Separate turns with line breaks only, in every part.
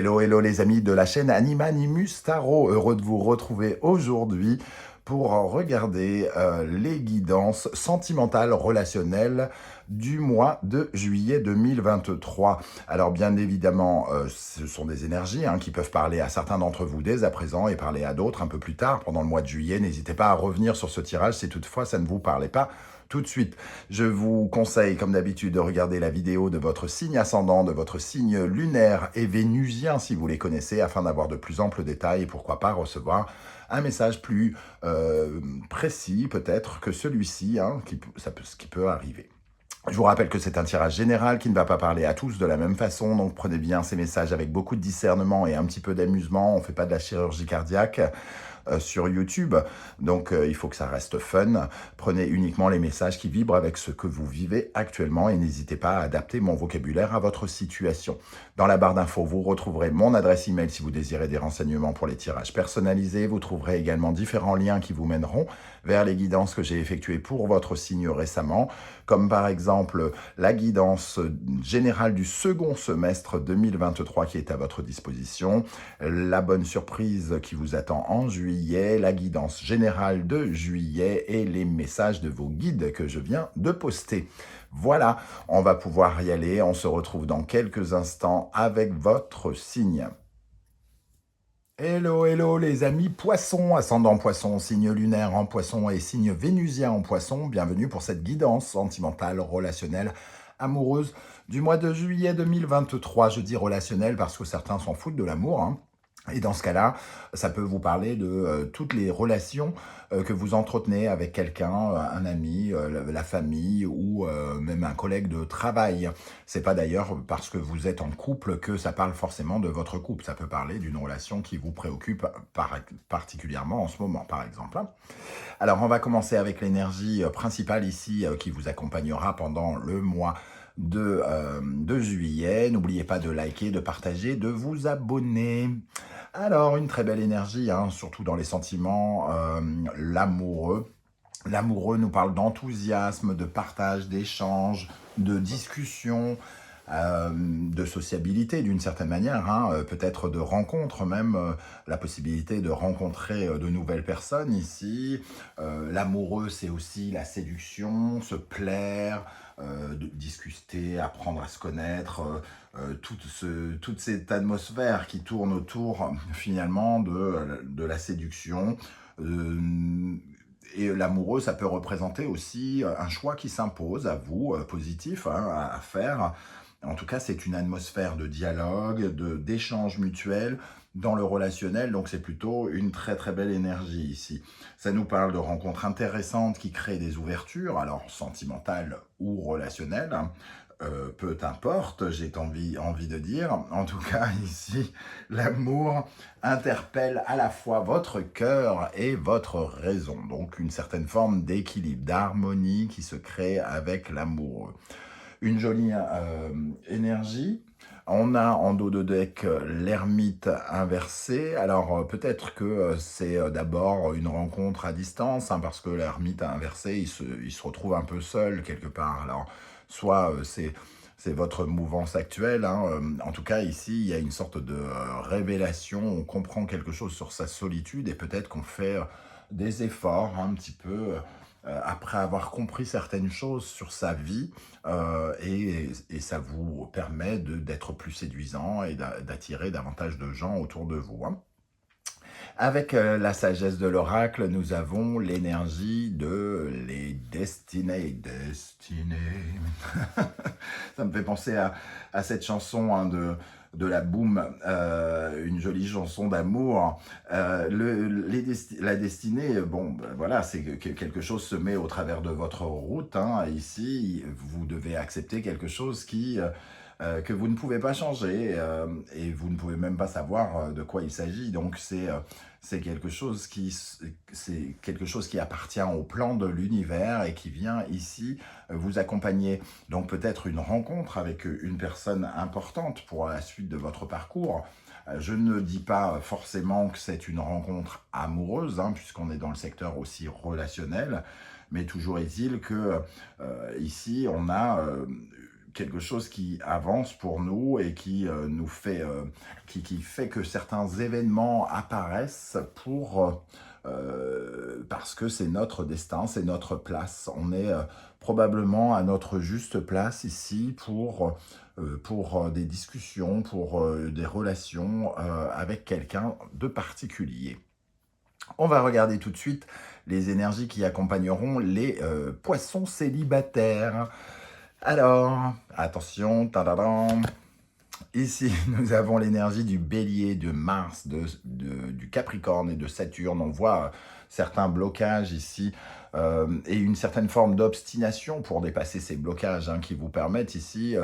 Hello, hello les amis de la chaîne Animanimus Tarot, heureux de vous retrouver aujourd'hui pour regarder les guidances sentimentales relationnelles du mois de juillet 2023. Alors bien évidemment, ce sont des énergies qui peuvent parler à certains d'entre vous dès à présent et parler à d'autres un peu plus tard pendant le mois de juillet. N'hésitez pas à revenir sur ce tirage si toutefois ça ne vous parlait pas tout de suite. Je vous conseille, comme d'habitude, de regarder la vidéo de votre signe ascendant, de votre signe lunaire et vénusien, si vous les connaissez, afin d'avoir de plus amples détails et pourquoi pas recevoir un message plus précis, peut-être, que celui-ci, ce qui peut arriver. Je vous rappelle que c'est un tirage général qui ne va pas parler à tous de la même façon, donc prenez bien ces messages avec beaucoup de discernement et un petit peu d'amusement. On ne fait pas de la chirurgie cardiaque sur YouTube, donc il faut que ça reste fun. Prenez uniquement les messages qui vibrent avec ce que vous vivez actuellement et n'hésitez pas à adapter mon vocabulaire à votre situation. Dans la barre d'infos, vous retrouverez mon adresse email si vous désirez des renseignements pour les tirages personnalisés. Vous trouverez également différents liens qui vous mèneront vers les guidances que j'ai effectuées pour votre signe récemment, comme par exemple la guidance générale du second semestre 2023 qui est à votre disposition, la bonne surprise qui vous attend en juillet, la guidance générale de juillet et les messages de vos guides que je viens de poster. Voilà, on va pouvoir y aller. On se retrouve dans quelques instants avec votre signe. Hello, hello les amis poissons, ascendant poisson, signe lunaire en poisson et signe vénusien en poisson. Bienvenue pour cette guidance sentimentale, relationnelle, amoureuse du mois de juillet 2023. Je dis relationnelle parce que certains s'en foutent de l'amour, Et dans ce cas-là, ça peut vous parler de toutes les relations que vous entretenez avec quelqu'un, un ami, la famille ou même un collègue de travail. C'est pas d'ailleurs parce que vous êtes en couple que ça parle forcément de votre couple. Ça peut parler d'une relation qui vous préoccupe particulièrement en ce moment, par exemple. Alors, on va commencer avec l'énergie principale ici qui vous accompagnera pendant le mois de juillet. N'oubliez pas de liker, de partager, de vous abonner. Alors, une très belle énergie, surtout dans les sentiments, l'amoureux. L'amoureux nous parle d'enthousiasme, de partage, d'échange, de discussion, de sociabilité d'une certaine manière, peut-être de rencontre même, la possibilité de rencontrer de nouvelles personnes ici. L'amoureux, c'est aussi la séduction, se plaire, de discuter, apprendre à se connaître, toute cette atmosphère qui tourne autour finalement de la séduction. Et l'amoureux, ça peut représenter aussi un choix qui s'impose à vous, positif à faire. En tout cas, c'est une atmosphère de dialogue, d'échange mutuel dans le relationnel, donc c'est plutôt une très très belle énergie ici. Ça nous parle de rencontres intéressantes qui créent des ouvertures, alors sentimentales ou relationnelles, peu importe, j'ai envie de dire. En tout cas, ici, l'amour interpelle à la fois votre cœur et votre raison. Donc, une certaine forme d'équilibre, d'harmonie qui se crée avec l'amour. Une jolie énergie. On a en dos de deck l'ermite inversé. Alors peut-être que c'est d'abord une rencontre à distance, parce que l'ermite inversé, il se retrouve un peu seul quelque part. Alors soit c'est votre mouvance actuelle. En tout cas, ici, il y a une sorte de révélation. On comprend quelque chose sur sa solitude et peut-être qu'on fait des efforts un petit peu après avoir compris certaines choses sur sa vie et ça vous permet d'être plus séduisant et d'attirer davantage de gens autour de vous. Avec la sagesse de l'oracle, nous avons l'énergie de les destinées. Ça me fait penser à cette chanson de la Boom, une jolie chanson d'amour. La destinée, bon, ben voilà, c'est que quelque chose se met au travers de votre route. Ici, vous devez accepter quelque chose que vous ne pouvez pas changer et vous ne pouvez même pas savoir de quoi il s'agit. Donc c'est quelque chose qui appartient au plan de l'univers et qui vient ici vous accompagner. Donc peut-être une rencontre avec une personne importante pour la suite de votre parcours. Je ne dis pas forcément que c'est une rencontre amoureuse, puisqu'on est dans le secteur aussi relationnel, mais toujours est-il que ici on a quelque chose qui avance pour nous et qui nous fait, qui fait que certains événements apparaissent parce que c'est notre destin, c'est notre place. On est probablement à notre juste place ici pour des discussions, pour des relations avec quelqu'un de particulier. On va regarder tout de suite les énergies qui accompagneront les poissons célibataires. Alors, attention, tadadam. Ici, nous avons l'énergie du bélier, de Mars, du Capricorne et de Saturne. On voit certains blocages ici et une certaine forme d'obstination pour dépasser ces blocages qui vous permettent ici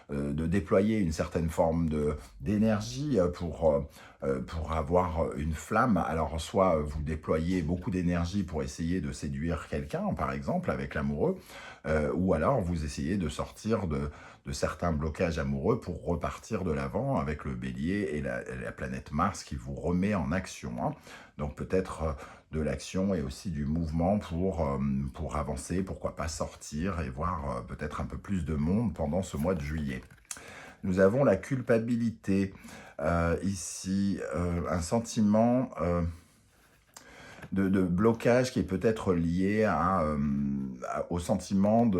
de déployer une certaine forme d'énergie pour avoir une flamme. Alors, soit vous déployez beaucoup d'énergie pour essayer de séduire quelqu'un, par exemple, avec l'amoureux, ou alors vous essayez de sortir de certains blocages amoureux pour repartir de l'avant avec le bélier et la planète Mars qui vous remet en action. Donc peut-être de l'action et aussi du mouvement pour avancer, pourquoi pas sortir et voir peut-être un peu plus de monde pendant ce mois de juillet. Nous avons la culpabilité, ici, un sentiment de blocage qui est peut-être lié au sentiment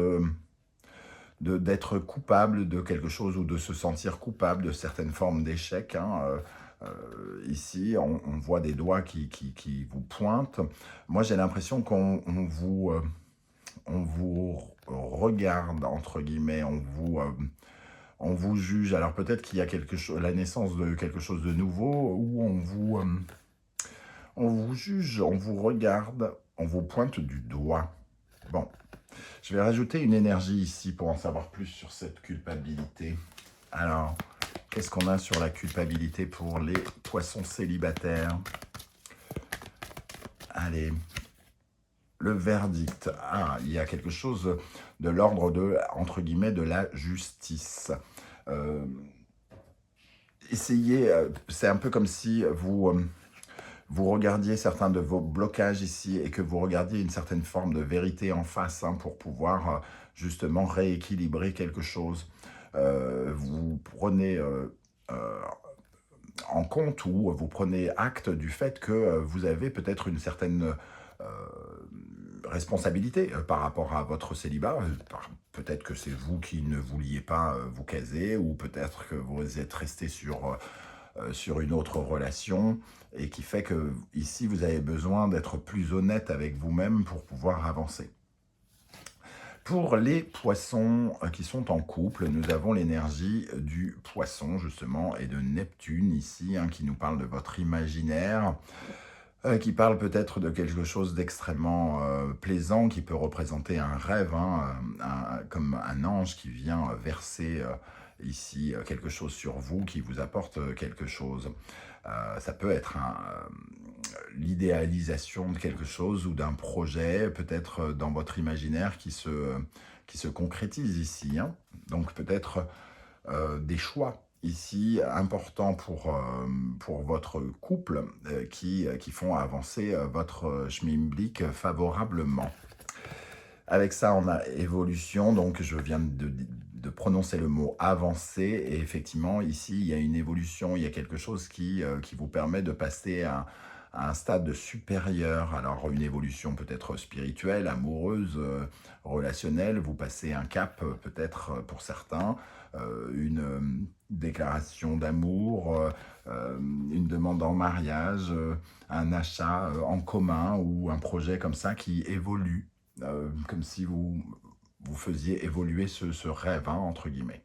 d'être coupable de quelque chose ou de se sentir coupable de certaines formes d'échec. Ici, on voit des doigts qui vous pointent. Moi, j'ai l'impression qu'on vous regarde, entre guillemets, on vous juge. Alors peut-être qu'il y a la naissance de quelque chose de nouveau où on vous juge, on vous regarde, on vous pointe du doigt. Bon, je vais rajouter une énergie ici pour en savoir plus sur cette culpabilité. Alors, qu'est-ce qu'on a sur la culpabilité pour les poissons célibataires? Allez, le verdict. Ah, il y a quelque chose de l'ordre de, entre guillemets, de la justice. Essayez, c'est un peu comme si vous regardiez certains de vos blocages ici et que vous regardiez une certaine forme de vérité en face pour pouvoir justement rééquilibrer quelque chose. Vous prenez en compte ou vous prenez acte du fait que vous avez peut-être une certaine responsabilité par rapport à votre célibat. Peut-être que c'est vous qui ne vouliez pas vous caser ou peut-être que vous êtes resté sur une autre relation et qui fait que ici vous avez besoin d'être plus honnête avec vous-même pour pouvoir avancer. Pour les poissons qui sont en couple, nous avons l'énergie du poisson justement et de Neptune ici qui nous parle de votre imaginaire, qui parle peut-être de quelque chose d'extrêmement plaisant qui peut représenter un rêve, comme un ange qui vient verser ici quelque chose sur vous, qui vous apporte quelque chose. Ça peut être l'idéalisation de quelque chose ou d'un projet, peut-être dans votre imaginaire qui se concrétise ici. Donc peut-être des choix ici importants pour votre couple qui font avancer votre schmilblick favorablement. Avec ça, on a évolution, donc je viens de prononcer le mot avancer, et effectivement, ici, il y a une évolution, il y a quelque chose qui vous permet de passer à un stade supérieur. Alors, une évolution peut-être spirituelle, amoureuse, relationnelle, vous passez un cap peut-être pour certains, une déclaration d'amour, une demande en mariage, un achat en commun ou un projet comme ça qui évolue. Comme si vous faisiez évoluer ce rêve, entre guillemets.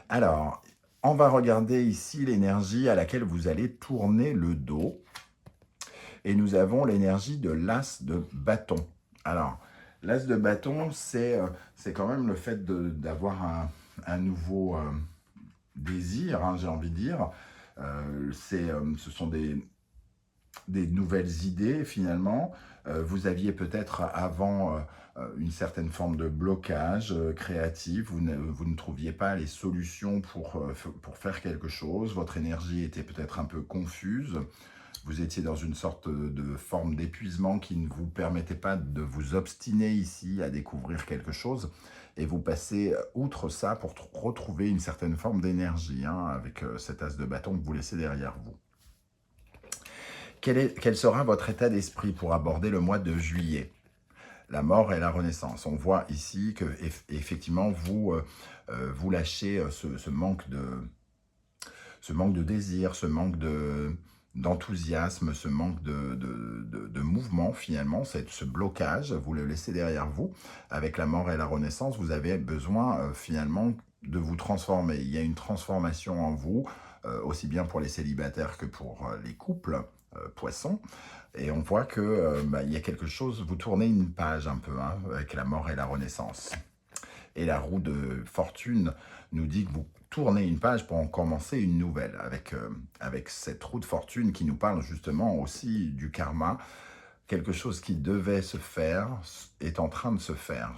Alors, on va regarder ici l'énergie à laquelle vous allez tourner le dos. Et nous avons l'énergie de l'as de bâton. Alors, l'as de bâton, c'est quand même le fait d'avoir un nouveau désir, j'ai envie de dire. Ce sont des nouvelles idées finalement. Vous aviez peut-être avant une certaine forme de blocage créatif, vous ne trouviez pas les solutions pour faire quelque chose, votre énergie était peut-être un peu confuse, Vous étiez dans une sorte de forme d'épuisement qui ne vous permettait pas de vous obstiner ici à découvrir quelque chose. Et vous passez outre ça pour retrouver une certaine forme d'énergie, hein, avec cet as de bâton que vous laissez derrière vous. Quel sera votre état d'esprit pour aborder le mois de juillet? La mort et la renaissance. On voit ici que effectivement vous lâchez ce manque de désir, ce manque d'enthousiasme, ce manque de mouvement finalement, ce blocage, vous le laissez derrière vous. Avec la mort et la renaissance, vous avez besoin finalement de vous transformer. Il y a une transformation en vous, aussi bien pour les célibataires que pour les couples poissons. Et on voit que il y a quelque chose, vous tournez une page un peu, hein, avec la mort et la renaissance. Et la roue de fortune nous dit que vous tournez une page pour en commencer une nouvelle, avec cette roue de fortune qui nous parle justement aussi du karma. Quelque chose qui devait se faire est en train de se faire.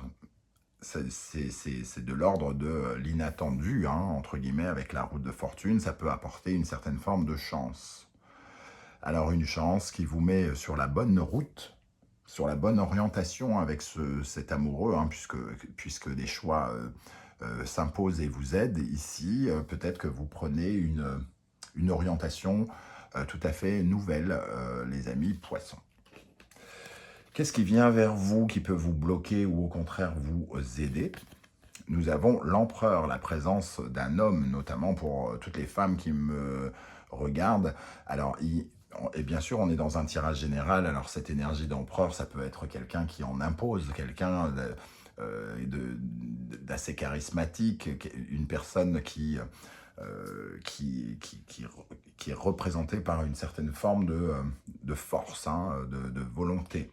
C'est de l'ordre de l'inattendu, hein, entre guillemets, avec la roue de fortune. Ça peut apporter une certaine forme de chance. Alors une chance qui vous met sur la bonne route, sur la bonne orientation avec cet amoureux, hein, puisque des choix s'imposent et vous aident ici. Peut-être que vous prenez une orientation tout à fait nouvelle, les amis poissons. Qu'est-ce qui vient vers vous qui peut vous bloquer ou au contraire vous aider? Nous avons l'empereur, la présence d'un homme, notamment pour toutes les femmes qui me regardent. Alors, et bien sûr, on est dans un tirage général. Alors, cette énergie d'empereur, ça peut être quelqu'un qui en impose, quelqu'un d'assez charismatique, une personne qui est représentée par une certaine forme de force, hein, de volonté,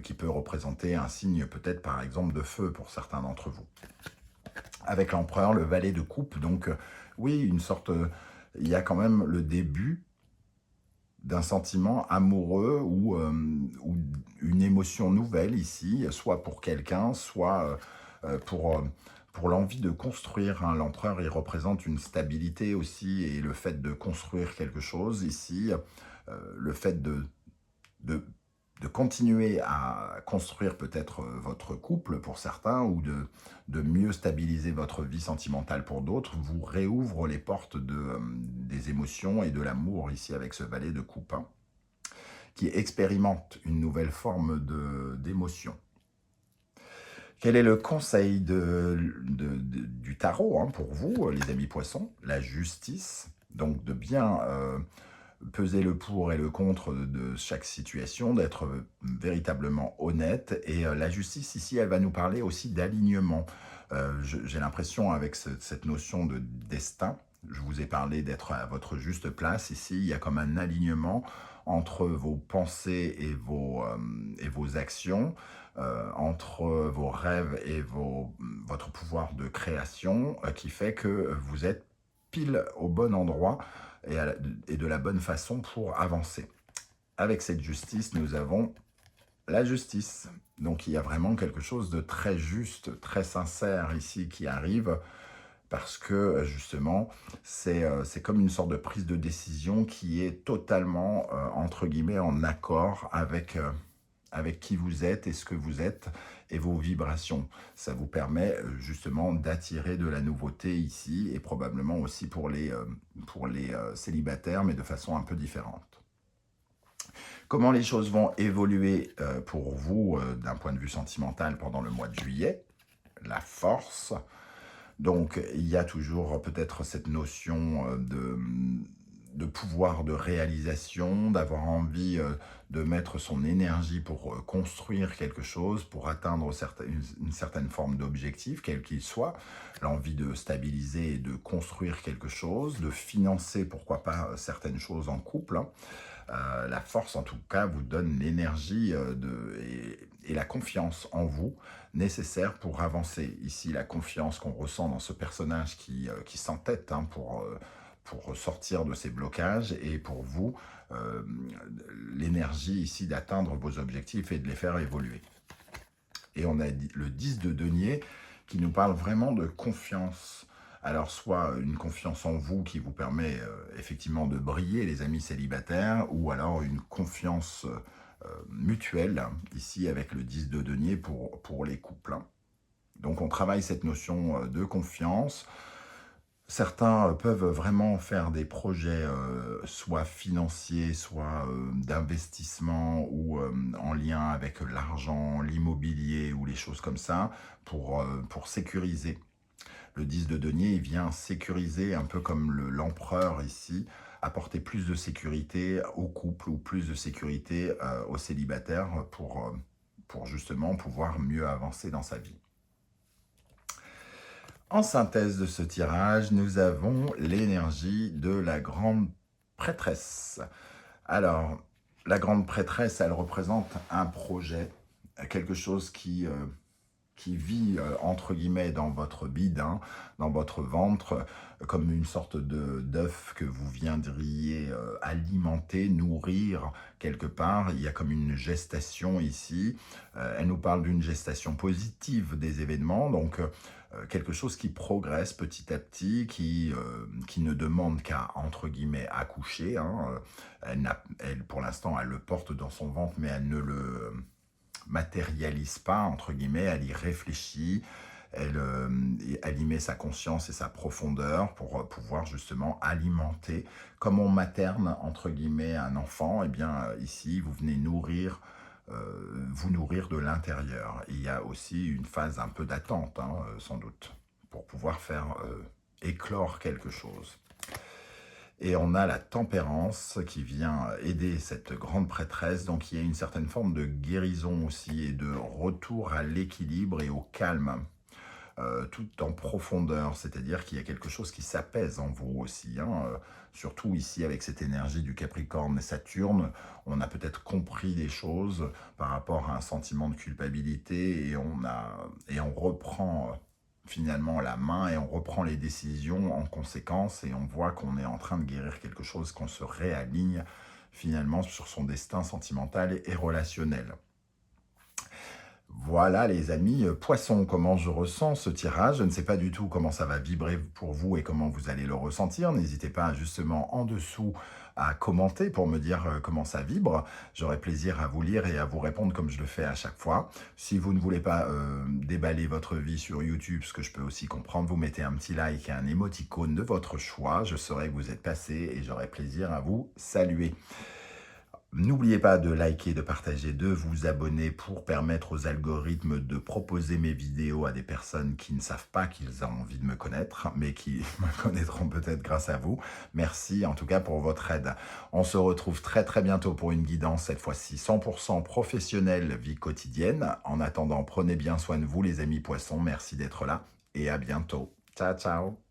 qui peut représenter un signe peut-être par exemple de feu pour certains d'entre vous. Avec l'empereur, le valet de coupe, donc oui, une sorte, il y a quand même le début d'un sentiment amoureux ou une émotion nouvelle ici, soit pour quelqu'un, soit pour l'envie de construire, hein. L'empereur, il représente une stabilité aussi, et le fait de construire quelque chose ici, le fait de continuer à construire peut-être votre couple pour certains, ou de mieux stabiliser votre vie sentimentale pour d'autres, vous réouvre les portes des émotions et de l'amour ici avec ce valet de coupe, hein, qui expérimente une nouvelle forme d'émotion. Quel est le conseil du tarot, hein, pour vous, les amis poissons? La justice, donc de bien peser le pour et le contre de chaque situation, d'être véritablement honnête. Et la justice, ici, elle va nous parler aussi d'alignement. J'ai l'impression, avec cette notion de destin, je vous ai parlé d'être à votre juste place. Ici, il y a comme un alignement entre vos pensées et vos actions, entre vos rêves et votre pouvoir de création, qui fait que vous êtes pile au bon endroit et de la bonne façon pour avancer. Avec cette justice, nous avons la justice. Donc il y a vraiment quelque chose de très juste, très sincère ici qui arrive, parce que justement, c'est comme une sorte de prise de décision qui est totalement, entre guillemets, en accord avec qui vous êtes et ce que vous êtes et vos vibrations. Ça vous permet justement d'attirer de la nouveauté ici, et probablement aussi pour les célibataires, mais de façon un peu différente. Comment les choses vont évoluer pour vous d'un point de vue sentimental pendant le mois de juillet? La force. Donc, il y a toujours peut-être cette notion de pouvoir de réalisation, d'avoir envie de mettre son énergie pour construire quelque chose, pour atteindre une certaine forme d'objectif, quel qu'il soit, l'envie de stabiliser et de construire quelque chose, de financer, pourquoi pas, certaines choses en couple, hein. La force, en tout cas, vous donne l'énergie et la confiance en vous nécessaire pour avancer. Ici, la confiance qu'on ressent dans ce personnage qui s'entête, hein, pour sortir de ces blocages, et pour vous, l'énergie ici d'atteindre vos objectifs et de les faire évoluer. Et on a le 10 de denier qui nous parle vraiment de confiance. Alors, soit une confiance en vous qui vous permet effectivement de briller, les amis célibataires, ou alors une confiance mutuelle, ici avec le 10 de denier pour les couples, hein. Donc, on travaille cette notion de confiance. Certains peuvent vraiment faire des projets soit financiers, soit d'investissement ou en lien avec l'argent, l'immobilier ou les choses comme ça pour sécuriser. Le 10 de denier, il vient sécuriser, un peu comme l'empereur ici, apporter plus de sécurité au couple ou plus de sécurité aux célibataires pour justement pouvoir mieux avancer dans sa vie. En synthèse de ce tirage, nous avons l'énergie de la grande prêtresse. Alors, la grande prêtresse, elle représente un projet, quelque chose qui vit, entre guillemets, dans votre bide, hein, dans votre ventre, comme une sorte d'œuf que vous viendriez alimenter, nourrir quelque part. Il y a comme une gestation ici. Elle nous parle d'une gestation positive des événements, donc quelque chose qui progresse petit à petit, qui ne demande qu'à, entre guillemets, accoucher, hein. Pour l'instant, elle le porte dans son ventre, mais elle ne le matérialise pas, entre guillemets, elle y réfléchit, elle y met sa conscience et sa profondeur pour pouvoir justement alimenter. Comme on materne, entre guillemets, un enfant, et bien ici, vous venez vous nourrir de l'intérieur. Il y a aussi une phase un peu d'attente, hein, sans doute, pour pouvoir faire éclore quelque chose. Et on a la tempérance qui vient aider cette grande prêtresse. Donc il y a une certaine forme de guérison aussi et de retour à l'équilibre et au calme, tout en profondeur. C'est-à-dire qu'il y a quelque chose qui s'apaise en vous aussi, hein. Surtout ici avec cette énergie du Capricorne et Saturne, on a peut-être compris des choses par rapport à un sentiment de culpabilité et on reprend finalement la main et on reprend les décisions en conséquence et on voit qu'on est en train de guérir quelque chose, qu'on se réaligne finalement sur son destin sentimental et relationnel. Voilà les amis, poissons, comment je ressens ce tirage. Je ne sais pas du tout comment ça va vibrer pour vous et comment vous allez le ressentir. N'hésitez pas justement en dessous à commenter pour me dire comment ça vibre. J'aurai plaisir à vous lire et à vous répondre comme je le fais à chaque fois. Si vous ne voulez pas déballer votre vie sur YouTube, ce que je peux aussi comprendre, vous mettez un petit like et un émoticône de votre choix. Je saurai que vous êtes passé et j'aurai plaisir à vous saluer. N'oubliez pas de liker, de partager, de vous abonner pour permettre aux algorithmes de proposer mes vidéos à des personnes qui ne savent pas qu'ils ont envie de me connaître, mais qui me connaîtront peut-être grâce à vous. Merci en tout cas pour votre aide. On se retrouve très très bientôt pour une guidance, cette fois-ci 100% professionnelle, vie quotidienne. En attendant, prenez bien soin de vous les amis poissons, merci d'être là et à bientôt. Ciao ciao.